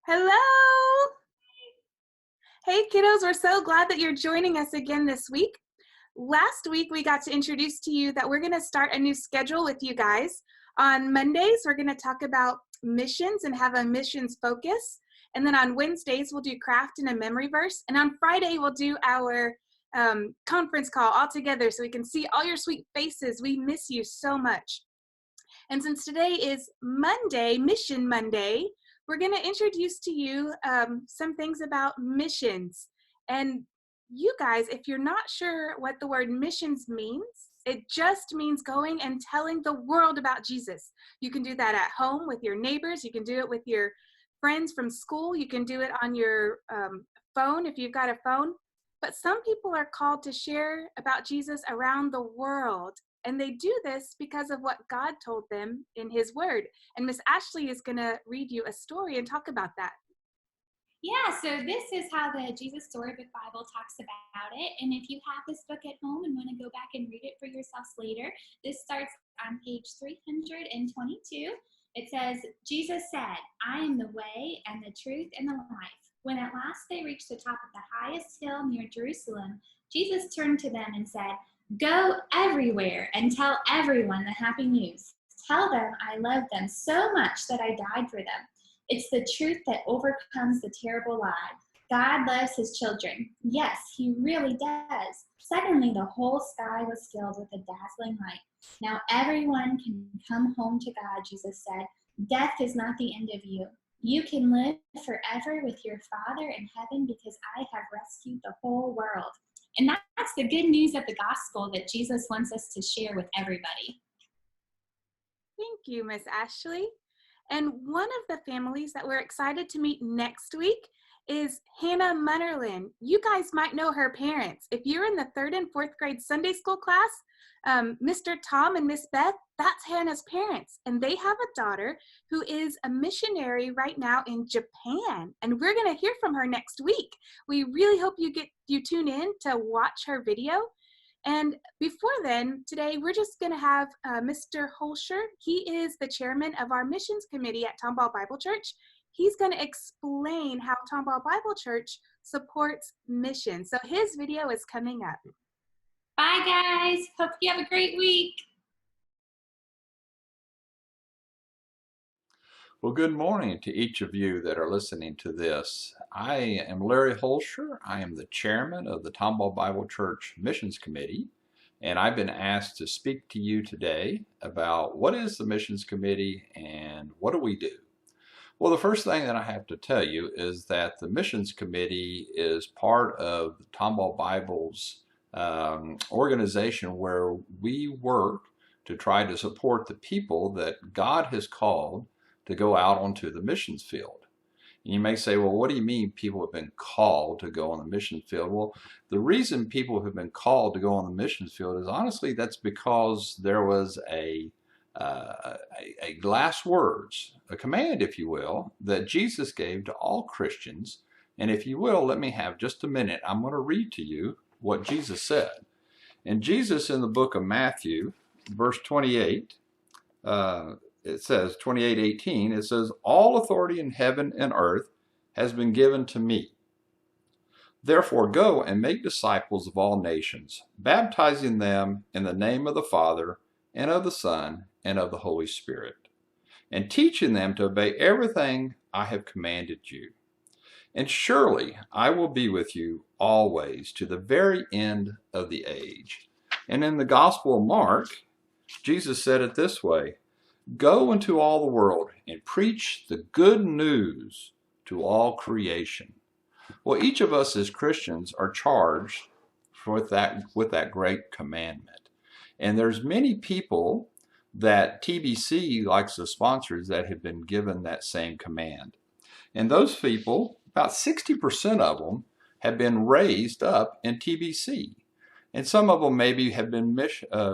Hello! Hey kiddos, we're so glad that you're joining us again this week. Last week we got to introduce to you that we're going to start a new schedule with you guys. On Mondays, we're going to talk about missions and have a missions focus. And then on Wednesdays, we'll do craft and a memory verse. And on Friday, we'll do our conference call all together so we can see all your sweet faces. We miss you so much. And since today is Monday, Mission Monday, we're going to introduce to you some things about missions. And you guys, if you're not sure what the word missions means, it just means going and telling the world about Jesus. You can do that at home with your neighbors. You can do it with your friends from school. You can do it on your phone if you've got a phone. But some people are called to share about Jesus around the world. And they do this because of what God told them in his word. And Miss Ashley is going to read you a story and talk about that. Yeah, so this is how the Jesus Storybook Bible talks about it. And if you have this book at home and want to go back and read it for yourselves later, this starts on page 322. It says, Jesus said, I am the way and the truth and the life. When at last they reached the top of the highest hill near Jerusalem, Jesus turned to them and said, Go everywhere and tell everyone the happy news. Tell them I love them so much that I died for them. It's the truth that overcomes the terrible lie. God loves his children. Yes, he really does. Suddenly, the whole sky was filled with a dazzling light. Now everyone can come home to God, Jesus said. Death is not the end of you. You can live forever with your Father in heaven because I have rescued the whole world. And that's the good news of the gospel that Jesus wants us to share with everybody. Thank you, Miss Ashley. And one of the families that we're excited to meet next week is Hannah Munnerlin. You guys might know her parents. If you're in the 3rd and 4th grade Sunday school class, Mr. Tom and Miss Beth, that's Hannah's parents. And they have a daughter who is a missionary right now in Japan. And we're going to hear from her next week. We really hope you tune in to watch her video. And before then, today we're just going to have Mr. Hoelscher. He is the chairman of our missions committee at Tomball Bible Church. He's going to explain how Tomball Bible Church supports missions. So his video is coming up. Bye, guys. Hope you have a great week. Well, good morning to each of you that are listening to this. I am Larry Hoelscher. I am the chairman of the Tomball Bible Church Missions Committee, and I've been asked to speak to you today about what is the Missions Committee and what do we do. Well, the first thing that I have to tell you is that the Missions Committee is part of the Tomball Bible's organization where we work to try to support the people that God has called to go out onto the missions field. And you may say, well, what do you mean people have been called to go on the mission field? Well, the reason people have been called to go on the missions field is honestly that's because there was a last words, a command, if you will, that Jesus gave to all Christians. And if you will, let me have just a minute. I'm going to read to you what Jesus said. And Jesus in the book of Matthew, verse 28, it says, 28:18, it says, all authority in heaven and earth has been given to me. Therefore go and make disciples of all nations, baptizing them in the name of the Father and of the Son and of the Holy Spirit, and teaching them to obey everything I have commanded you. And surely I will be with you always to the very end of the age. And in the Gospel of Mark, Jesus said it this way, go into all the world and preach the good news to all creation. Well, each of us as Christians are charged with that great commandment. And there's many people that TBC likes to sponsor that have been given that same command. And those people, about 60% of them, have been raised up in TBC. And some of them maybe have been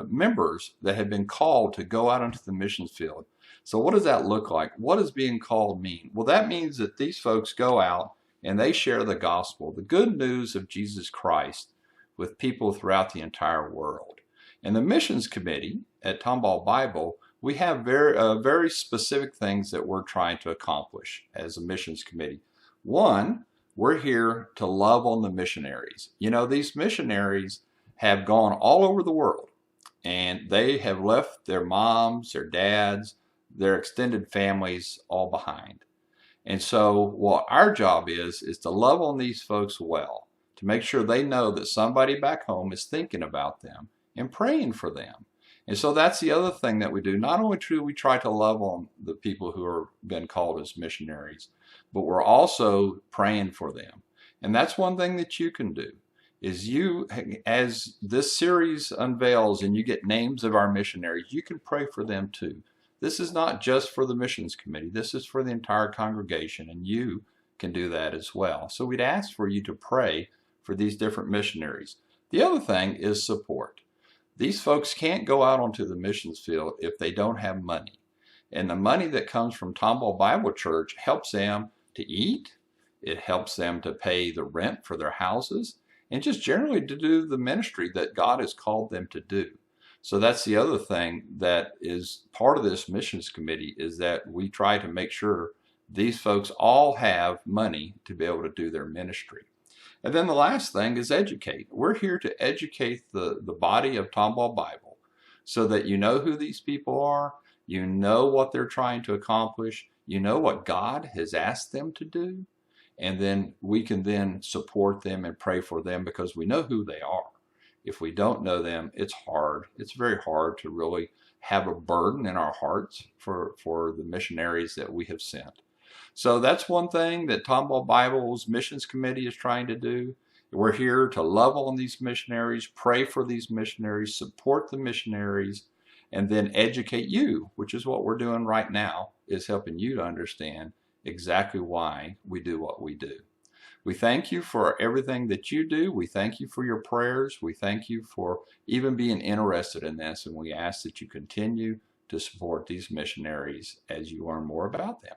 members that have been called to go out into the missions field. So what does that look like? What does being called mean? Well, that means that these folks go out and they share the gospel, the good news of Jesus Christ, with people throughout the entire world. And the missions committee at Tomball Bible, we have very specific things that we're trying to accomplish as a missions committee. One, we're here to love on the missionaries. You know, these missionaries have gone all over the world, and they have left their moms, their dads, their extended families all behind. And so what our job is to love on these folks well, to make sure they know that somebody back home is thinking about them and praying for them. And so that's the other thing that we do. Not only do we try to love on the people who are been called as missionaries, but we're also praying for them. And that's one thing that you can do, is you, as this series unveils and you get names of our missionaries, you can pray for them too. This is not just for the missions committee. This is for the entire congregation, and you can do that as well. So we'd ask for you to pray for these different missionaries. The other thing is support. These folks can't go out onto the missions field if they don't have money. And the money that comes from Tomball Bible Church helps them to eat. It helps them to pay the rent for their houses and just generally to do the ministry that God has called them to do. So that's the other thing that is part of this missions committee, is that we try to make sure these folks all have money to be able to do their ministry. And then the last thing is educate. We're here to educate the body of Tomball Bible so that you know who these people are, you know what they're trying to accomplish, you know what God has asked them to do, and then we can then support them and pray for them because we know who they are. If we don't know them, it's hard. It's very hard to really have a burden in our hearts for the missionaries that we have sent. So that's one thing that Tomball Bible's Missions Committee is trying to do. We're here to love on these missionaries, pray for these missionaries, support the missionaries, and then educate you, which is what we're doing right now, is helping you to understand exactly why we do what we do. We thank you for everything that you do. We thank you for your prayers. We thank you for even being interested in this, and we ask that you continue to support these missionaries as you learn more about them.